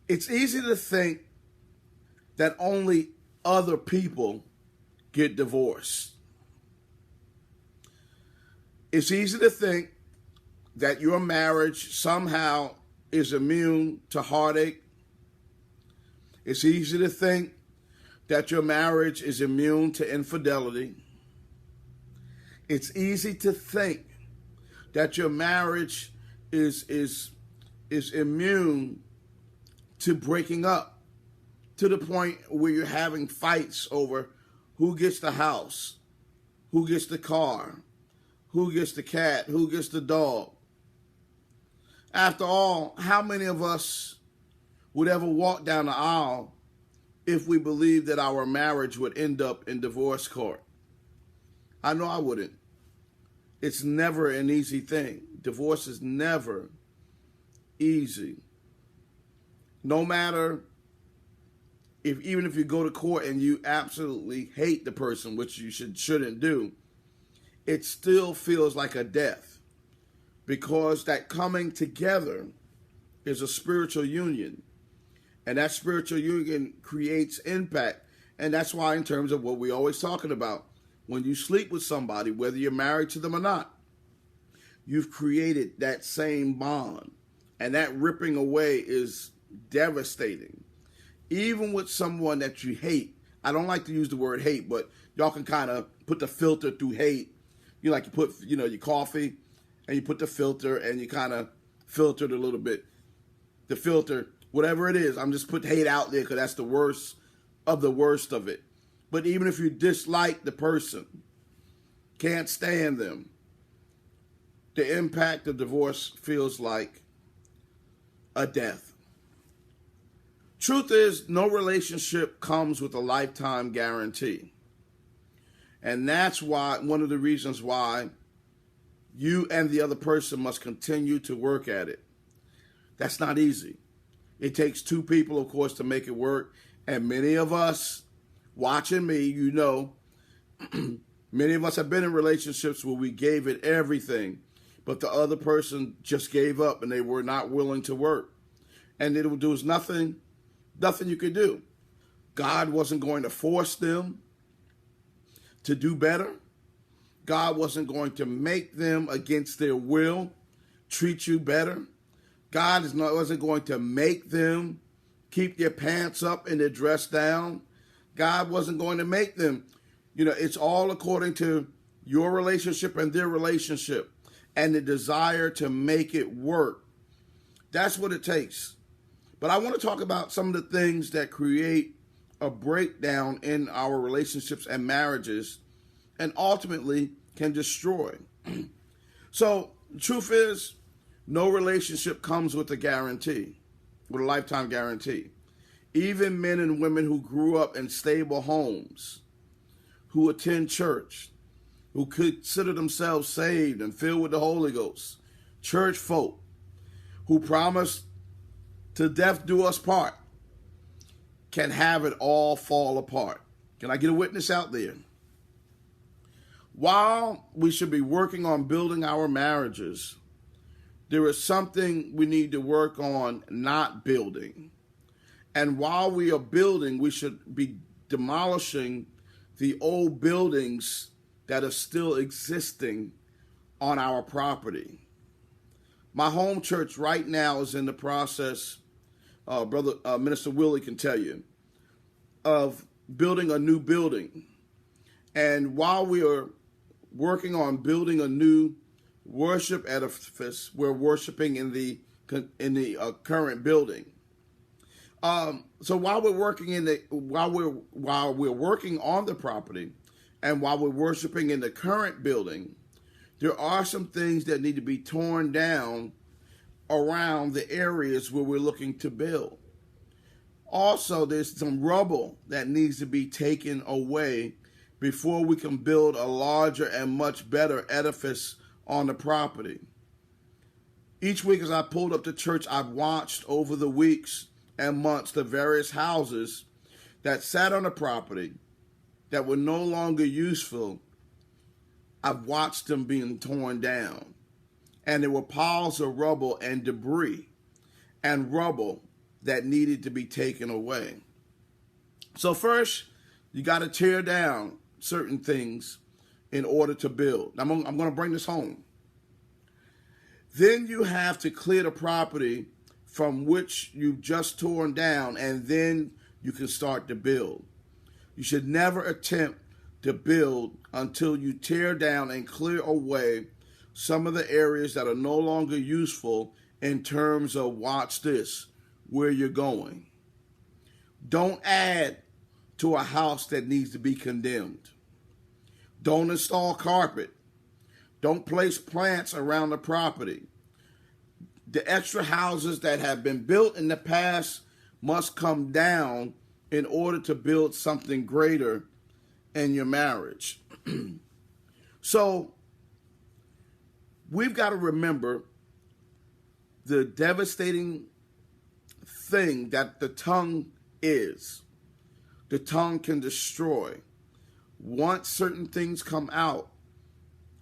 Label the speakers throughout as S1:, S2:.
S1: It's easy to think that only other people get divorced. It's easy to think that your marriage somehow is immune to heartache. It's easy to think that your marriage is immune to infidelity. It's easy to think that your marriage is immune to breaking up, to the point where you're having fights over who gets the house, who gets the car, who gets the cat, who gets the dog. After all, how many of us would ever walk down the aisle if we believed that our marriage would end up in divorce court? I know I wouldn't. It's never an easy thing. Divorce is never easy. No matter even if you go to court and you absolutely hate the person, which you shouldn't do, it still feels like a death, because that coming together is a spiritual union, and that spiritual union creates impact. And that's why, in terms of what we're always talking about, when you sleep with somebody, whether you're married to them or not, you've created that same bond, and that ripping away is devastating. Even with someone that you hate, I don't like to use the word hate, but y'all can kind of put the filter through hate. You put, your coffee, and you put the filter, and you kind of filter it a little bit. The filter, whatever it is, I'm just putting hate out there because that's the worst of the worst of it. But even if you dislike the person, can't stand them, the impact of divorce feels like a death. Truth is, no relationship comes with a lifetime guarantee. And that's why, one of the reasons why you and the other person must continue to work at it. That's not easy. It takes two people, of course, to make it work. And many of us watching me, many of us have been in relationships where we gave it everything, but the other person just gave up and they were not willing to work. And there was nothing you could do. God wasn't going to force them to do better. God wasn't going to make them, against their will, treat you better. God wasn't going to make them keep their pants up and their dress down. God wasn't going to make them. It's all according to your relationship and their relationship and the desire to make it work. That's what it takes. But I want to talk about some of the things that create a breakdown in our relationships and marriages and ultimately can destroy. So the truth is, no relationship comes with a guarantee, with a lifetime guarantee. Even men and women who grew up in stable homes, who attend church, who consider themselves saved and filled with the Holy Ghost, church folk, who promise to death do us part, can have it all fall apart. Can I get a witness out there? While we should be working on building our marriages, there is something we need to work on not building. And while we are building, we should be demolishing the old buildings that are still existing on our property. My home church right now is in the process, Minister Willie can tell you, of building a new building. And while we are working on building a new worship edifice, we're worshiping in the current building. So while we're working while we're working on the property, and while we're worshiping in the current building, there are some things that need to be torn down around the areas where we're looking to build. Also, there's some rubble that needs to be taken away before we can build a larger and much better edifice on the property. Each week as I pulled up to church, I've watched over the weeks and months the various houses that sat on the property that were no longer useful. I've watched them being torn down. And there were piles of rubble and debris and rubble that needed to be taken away. So first, you got to tear down certain things in order to build. I'm going to bring this home. Then you have to clear the property from which you've just torn down, and then you can start to build. You should never attempt to build until you tear down and clear away some of the areas that are no longer useful in terms of, watch this, where you're going. Don't add to a house that needs to be condemned. Don't install carpet. Don't place plants around the property. The extra houses that have been built in the past must come down in order to build something greater in your marriage. So we've got to remember the devastating thing that the tongue is. The tongue can destroy. Once certain things come out,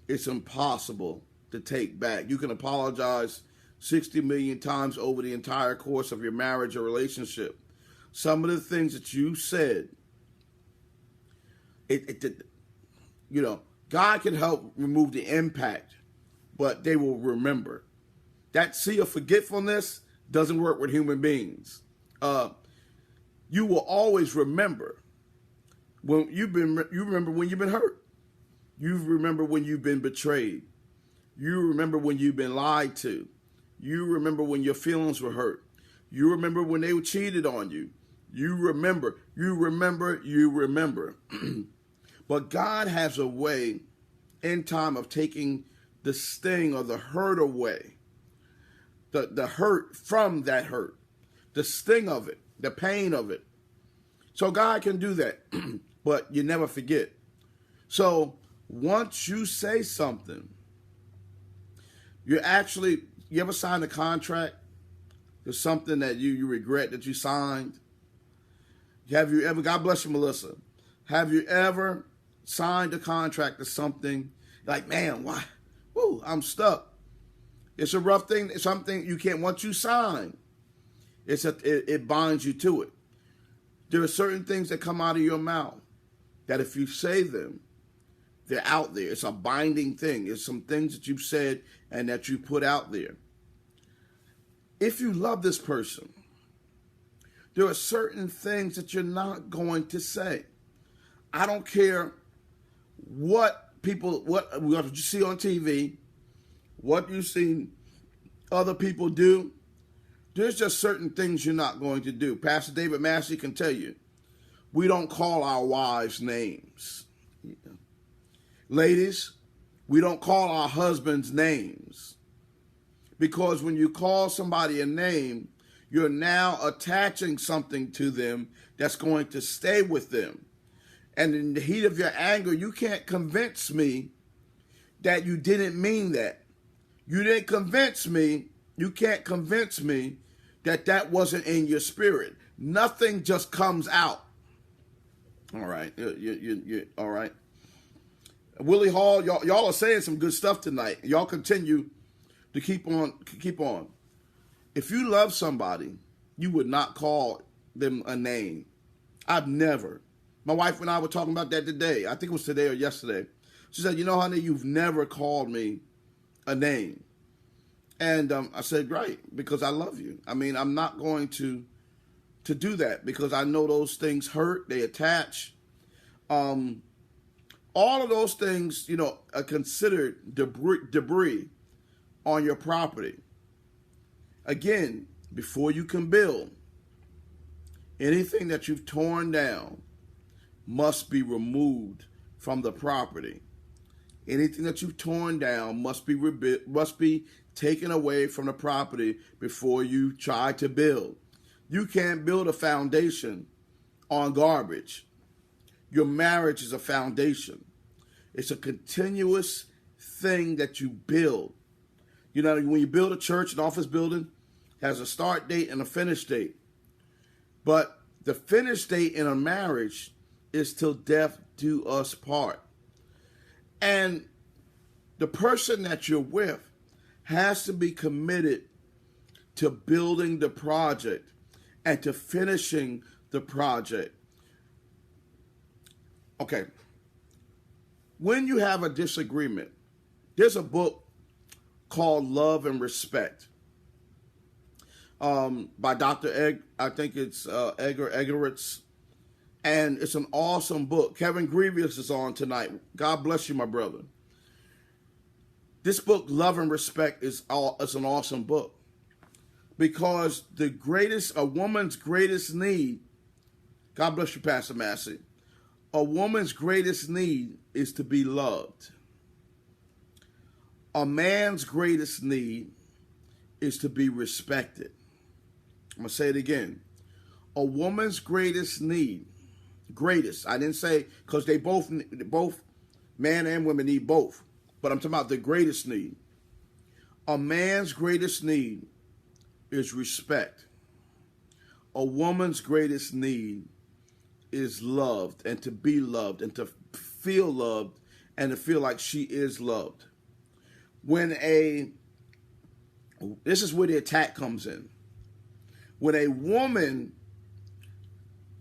S1: it's impossible to take back. You can apologize 60 million times over the entire course of your marriage or relationship. Some of the things that you said, God can help remove the impact, but they will remember. That sea of forgetfulness doesn't work with human beings. You will always remember when you remember when you've been hurt. You remember when you've been betrayed. You remember when you've been lied to. You remember when your feelings were hurt. You remember when they cheated on you. You remember. But God has a way in time of taking the sting or the hurt away. The hurt from that hurt. The sting of it. The pain of it. So God can do that. But you never forget. So once you say something, you ever signed a contract? There's something that you regret that you signed? Have you ever, God bless you, Melissa, have you ever signed a contract to something like, man, why? Woo, I'm stuck. It's a rough thing. It's something you can't, once you sign, it binds you to it. There are certain things that come out of your mouth that if you say them, they're out there. It's a binding thing. It's some things that you've said and that you put out there. If you love this person, there are certain things that you're not going to say. I don't care what you see on TV, what you see other people do. There's just certain things you're not going to do. Pastor David Massey can tell you, we don't call our wives names. Ladies, we don't call our husbands names. Because when you call somebody a name, you're now attaching something to them that's going to stay with them. And in the heat of your anger, you can't convince me that you didn't mean that. You can't convince me that wasn't in your spirit. Nothing just comes out. All right. You all right. Willie Hall, y'all are saying some good stuff tonight. Y'all continue to keep on. If you love somebody, you would not call them a name. I've never. My wife and I were talking about that today. I think it was today or yesterday. She said, honey, you've never called me a name. And I said, right, because I love you. I mean, I'm not going to do that because I know those things hurt. They attach. All of those things, are considered debris on your property. Again, before you can build, anything that you've torn down must be removed from the property. Anything that you've torn down must be taken away from the property before you try to build. You can't build a foundation on garbage. Your marriage is a foundation. It's a continuous thing that you build. When you build a church, an office building, has a start date and a finish date. But the finish date in a marriage is till death do us part. And the person that you're with has to be committed to building the project and to finishing the project. Okay. When you have a disagreement, there's a book called Love and Respect by Dr. I think it's Edgar Egeritz. And it's an awesome book. Kevin Grievous is on tonight. God bless you, my brother. This book, Love and Respect, is an awesome book. Because a woman's greatest need, God bless you, Pastor Massey, a woman's greatest need is to be loved. A man's greatest need is to be respected. I'm going to say it again. A woman's greatest need, I didn't say, because they both, man and women need both, but I'm talking about the greatest need. A man's greatest need is respect. A woman's greatest need is loved, and to be loved, and to feel loved, and to feel like she is loved. This is where the attack comes in. When a woman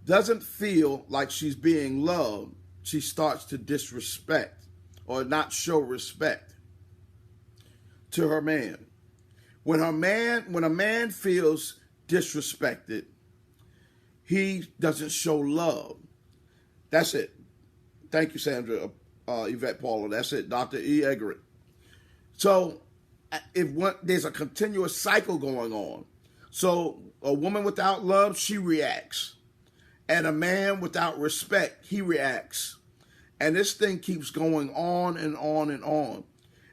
S1: doesn't feel like she's being loved, she starts to disrespect or not show respect to her man. When a man feels disrespected, he doesn't show love. That's it. Thank you, Sandra, Yvette Paula. That's it, Dr. E. Eggert. So there's a continuous cycle going on. So a woman without love, she reacts. And a man without respect, he reacts. And this thing keeps going on and on and on.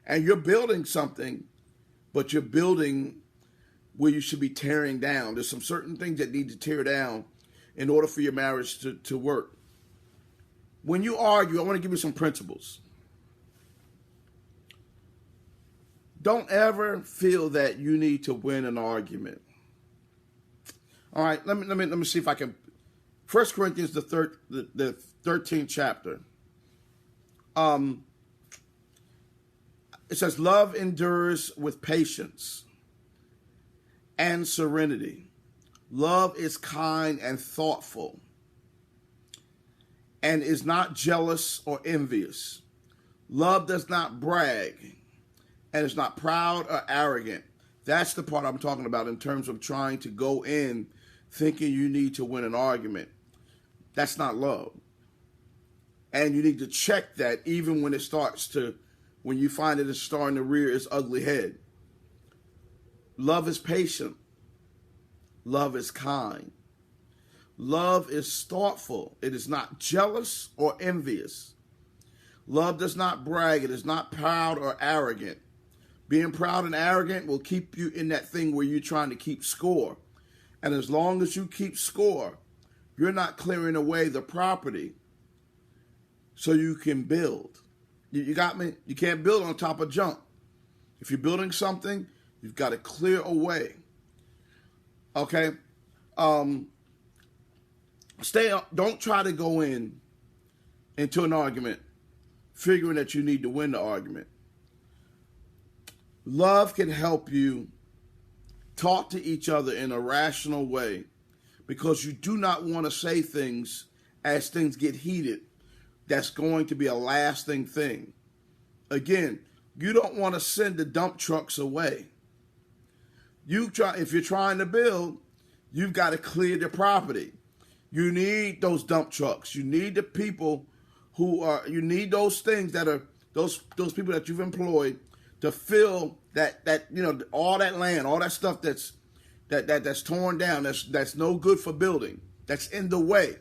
S1: And you're building something, but you're building where you should be tearing down. There's some certain things that need to tear down in order for your marriage to work. When you argue, I want to give you some principles. Don't ever feel that you need to win an argument. All right, let me see if I can. 1 Corinthians, the 13th chapter. It says, love endures with patience and serenity. Love is kind and thoughtful and is not jealous or envious. Love does not brag and is not proud or arrogant. That's the part I'm talking about in terms of trying to go in thinking you need to win an argument. That's not love. And you need to check that even when when you find it is starting to rear its ugly head. Love is patient. Love is kind. Love is thoughtful. It is not jealous or envious. Love does not brag. It is not proud or arrogant. Being proud and arrogant will keep you in that thing where you're trying to keep score. And as long as you keep score, you're not clearing away the property so you can build. You got me? You can't build on top of junk. If you're building something, you've got to clear away. Okay? Don't try to go into an argument figuring that you need to win the argument. Love can help you talk to each other in a rational way because you do not want to say things as things get heated that's going to be a lasting thing. Again, you don't want to send the dump trucks away. If you're trying to build, you've got to clear the property. You need those dump trucks. You need the people you need those things that are, those people that you've employed to fill that all that land, all that stuff that's torn down, that's no good for building, that's in the way.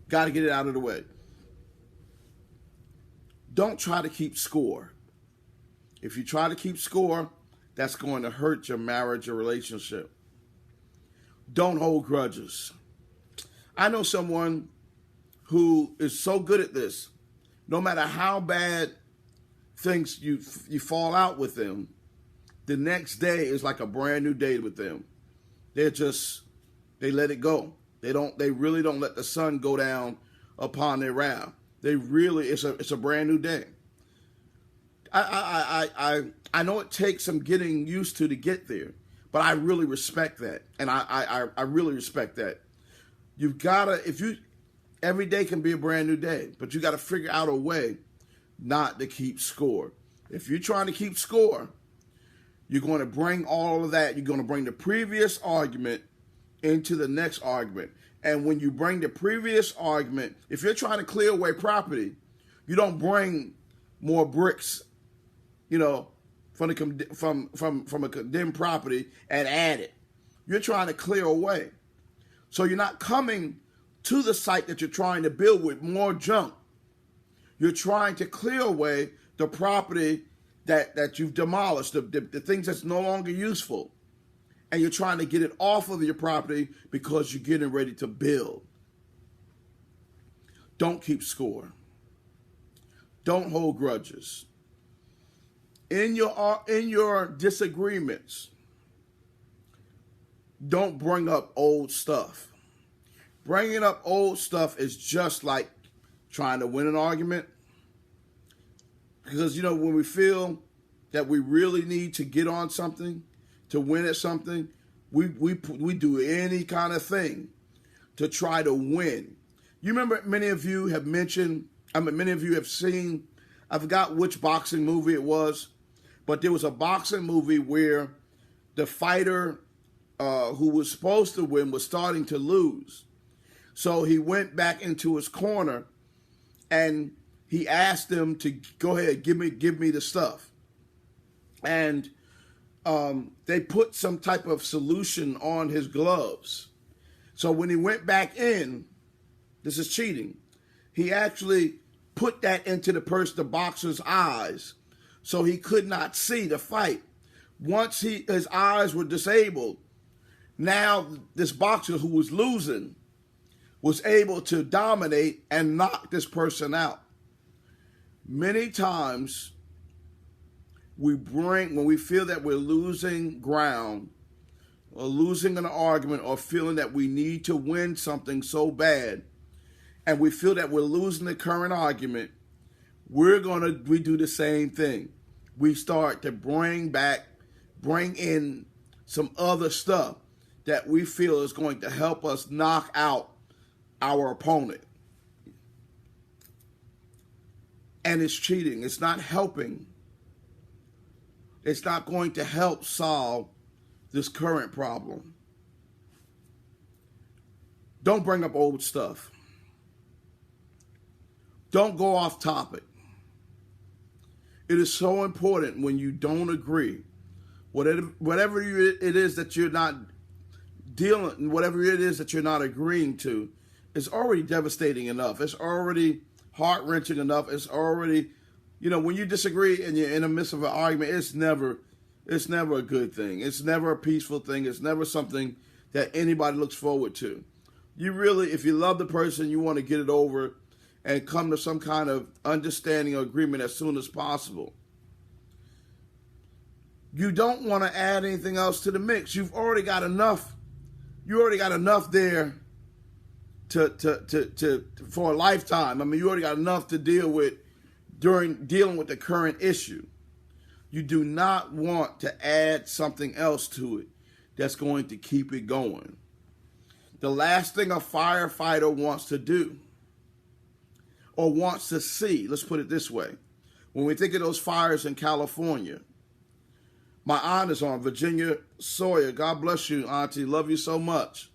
S1: Got to get it out of the way. Don't try to keep score. If you try to keep score, that's going to hurt your marriage or relationship. Don't hold grudges. I know someone who is so good at this. No matter how bad things you fall out with them, the next day is like a brand new day with them. They let it go. They really don't let the sun go down upon their wrath. It's a brand new day. I know it takes some getting used to get there, But I really respect that. And I really respect that. You've got to, every day can be a brand new day, but you got to figure out a way not to keep score. If you're trying to keep score, you're going to bring all of that. You're going to bring the previous argument into the next argument. And when you bring the previous argument, if you're trying to clear away property, you don't bring more bricks, from a condemned property and add it. You're trying to clear away. So you're not coming to the site that you're trying to build with more junk. You're trying to clear away the property that you've demolished, the things that's no longer useful. And you're trying to get it off of your property because you're getting ready to build. Don't keep score. Don't hold grudges. In your disagreements, don't bring up old stuff. Bringing up old stuff is just like trying to win an argument. Because, when we feel that we really need to get on something, to win at something, we do any kind of thing to try to win. You remember many of you have mentioned, many of you have seen, I forgot which boxing movie it was, but there was a boxing movie where the fighter who was supposed to win was starting to lose. So he went back into his corner and he asked them to go ahead, give me the stuff. And they put some type of solution on his gloves. So when he went back in, this is cheating, he actually put that into the boxer's eyes so he could not see the fight. Once his eyes were disabled, now this boxer who was losing was able to dominate and knock this person out. Many times when we feel that we're losing ground or losing an argument or feeling that we need to win something so bad, and we feel that we're losing the current argument, we do the same thing. We start to bring in some other stuff that we feel is going to help us knock out our opponent. And it's cheating. It's not helping. It's not going to help solve this current problem. Don't bring up old stuff. Don't go off topic. It is so important when you don't agree, whatever it is that you're not whatever it is that you're not agreeing to, it's already devastating enough. It's already heart-wrenching enough. It's already, when you disagree and you're in the midst of an argument, it's never a good thing. It's never a peaceful thing. It's never something that anybody looks forward to. If you love the person, you want to get it over and come to some kind of understanding or agreement as soon as possible. You don't want to add anything else to the mix. You've already got enough. You already got enough there for a lifetime. You already got enough to deal with during dealing with the current issue. You do not want to add something else to it that's going to keep it going. The last thing a firefighter wants to do or wants to see, let's put it this way. When we think of those fires in California, my aunt is on, Virginia Sawyer. God bless you, Auntie. Love you so much.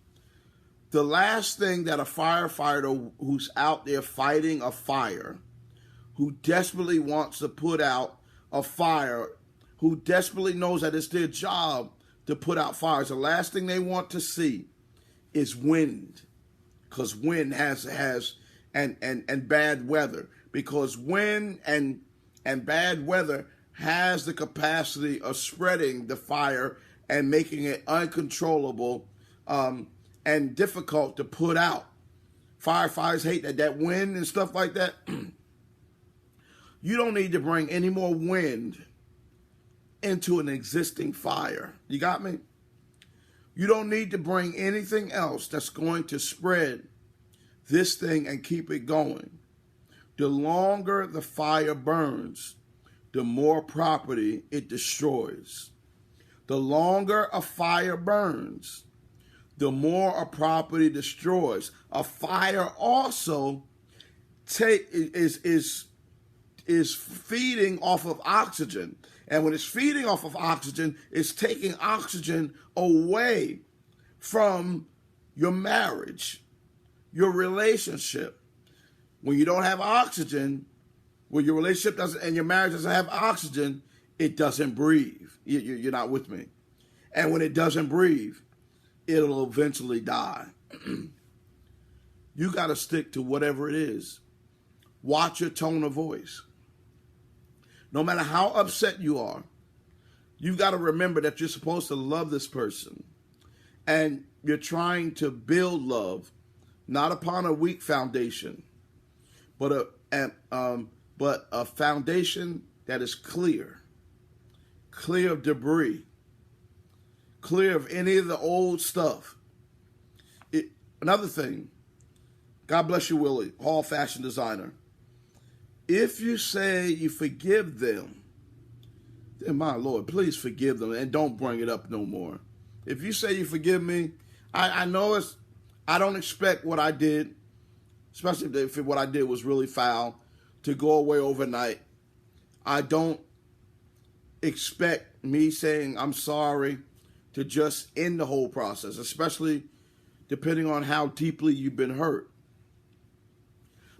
S1: The last thing that a firefighter who's out there fighting a fire, who desperately wants to put out a fire, who desperately knows that it's their job to put out fires, the last thing they want to see is wind. Because wind and bad weather. Because wind and bad weather has the capacity of spreading the fire and making it uncontrollable and difficult to put out. Firefighters hate that wind and stuff like that. You don't need to bring any more wind into an existing fire. You got me? You don't need to bring anything else that's going to spread this thing and keep it going. The longer the fire burns, the more property it destroys. The longer a fire burns, the more a property destroys. A fire also is feeding off of oxygen. And when it's feeding off of oxygen, it's taking oxygen away from your marriage, your relationship. When you don't have oxygen, when your relationship doesn't, and your marriage doesn't have oxygen, it doesn't breathe. You're not with me. And when it doesn't breathe, it'll eventually die. You got to stick to whatever it is. Watch your tone of voice. No matter how upset you are, you've got to remember that you're supposed to love this person. And you're trying to build love, not upon a weak foundation, but a foundation that is clear of debris, clear of any of the old stuff. Another thing, God bless you, Willie, Hall fashion designer. If you say you forgive them, then my Lord, please forgive them and don't bring it up no more. If you say you forgive me, I know I don't expect what I did, especially if what I did was really foul, to go away overnight. I don't expect me saying I'm sorry to just end the whole process, especially depending on how deeply you've been hurt.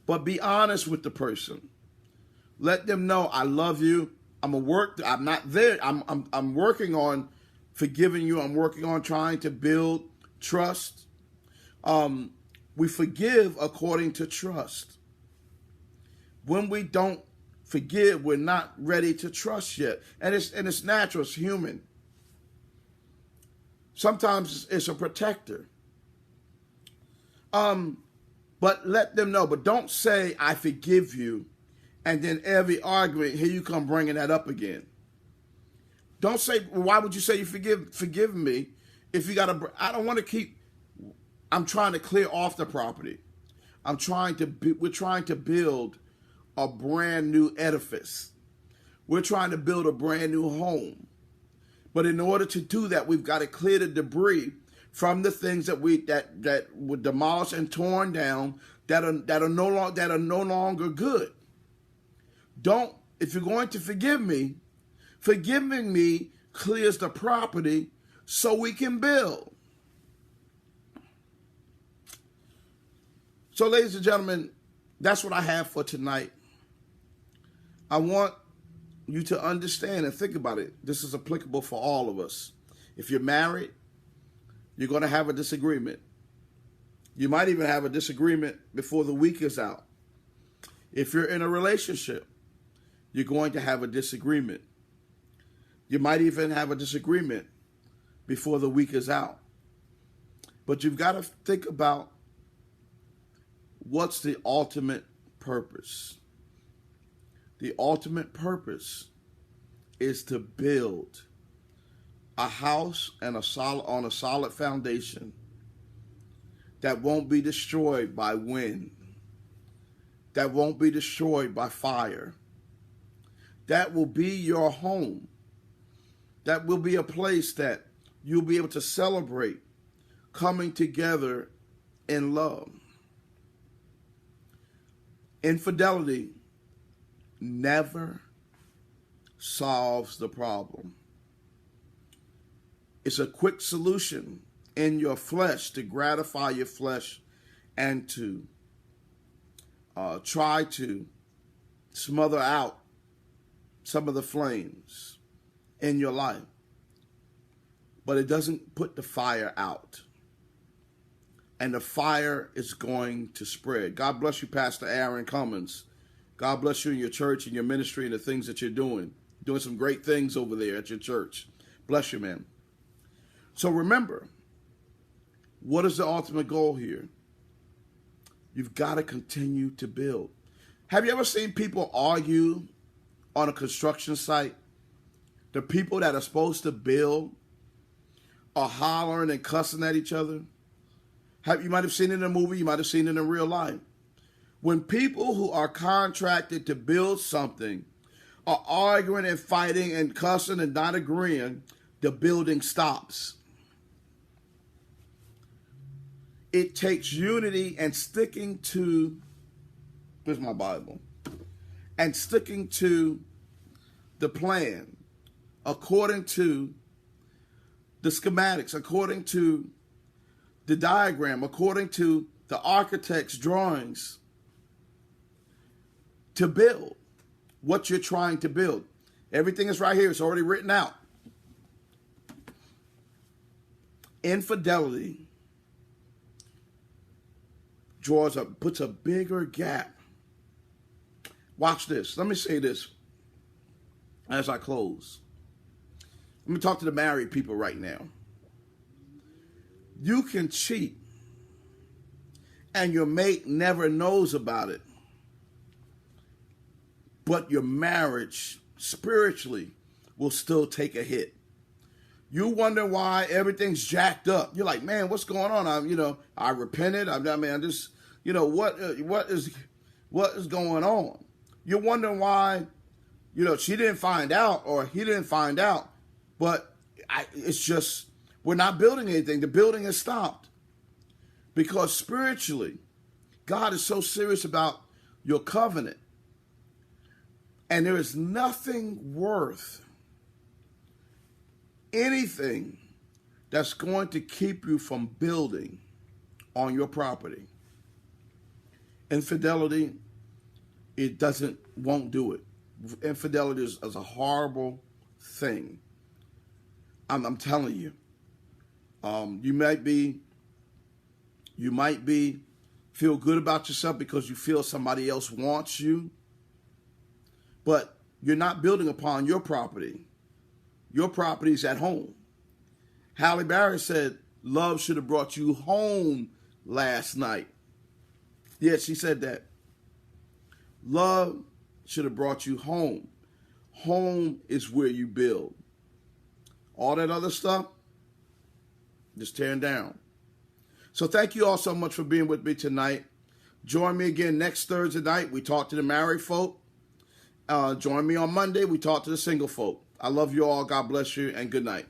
S1: But be honest with the person. Let them know I love you. I'm not there. I'm working on forgiving you. I'm working on trying to build trust. We forgive according to trust. When we don't forgive, we're not ready to trust yet. And it's natural, it's human. Sometimes it's a protector. But let them know. But don't say, I forgive you, and then every argument, here you come bringing that up again. Don't say, why would you say you forgive me if you got to, I don't want to keep, I'm trying to clear off the property. we're trying to build a brand new edifice. We're trying to build a brand new home. But in order to do that, we've got to clear the debris from the things that were demolished and torn down that are no longer good. If you're going to forgive me, forgiving me clears the property so we can build. So, ladies and gentlemen, that's what I have for tonight. I want you to understand and think about it. This is applicable for all of us. If you're married, you're going to have a disagreement. You might even have a disagreement before the week is out. If you're in a relationship, you're going to have a disagreement. You might even have a disagreement before the week is out. But you've got to think about what's the ultimate purpose. The ultimate purpose is to build a house on a solid foundation that won't be destroyed by wind, that won't be destroyed by fire. That will be your home. That will be a place that you'll be able to celebrate coming together in love. Infidelity never solves the problem. It's a quick solution in your flesh to gratify your flesh and to try to smother out some of the flames in your life. But it doesn't put the fire out. And the fire is going to spread. God bless you, Pastor Aaron Cummins. God bless you in your church and your ministry and the things that you're doing. Doing some great things over there at your church. Bless you, man. So remember, what is the ultimate goal here? You've got to continue to build. Have you ever seen people argue on a construction site? The people that are supposed to build are hollering and cussing at each other. You might have seen it in a movie, you might have seen it in real life. When people who are contracted to build something are arguing and fighting and cussing and not agreeing, the building stops. It takes unity and sticking to, here's my Bible, and sticking to the plan according to the schematics, according to the diagram, according to the architect's drawings, to build what you're trying to build. Everything is right here. It's already written out. Infidelity puts a bigger gap. Watch this. Let me say this as I close. Let me talk to the married people right now. You can cheat and your mate never knows about it, but your marriage spiritually will still take a hit. You wonder why everything's jacked up. You're like, man, what's going on? I repented. I just, what is going on? You're wondering why, she didn't find out or he didn't find out, but it's just, we're not building anything. The building has stopped. Because spiritually, God is so serious about your covenant. And there is nothing worth anything that's going to keep you from building on your property. Infidelity, won't do it. Infidelity is a horrible thing. I'm telling you. You might be feel good about yourself because you feel somebody else wants you, but you're not building upon your property. Your property is at home. Halle Berry said, love should have brought you home last night. Yes, she said that. Love should have brought you home. Home is where you build. All that other stuff, just tearing down. So thank you all so much for being with me tonight. Join me again next Thursday night. We talk to the married folk. Join me on Monday. We talk to the single folk. I love you all. God bless you and good night.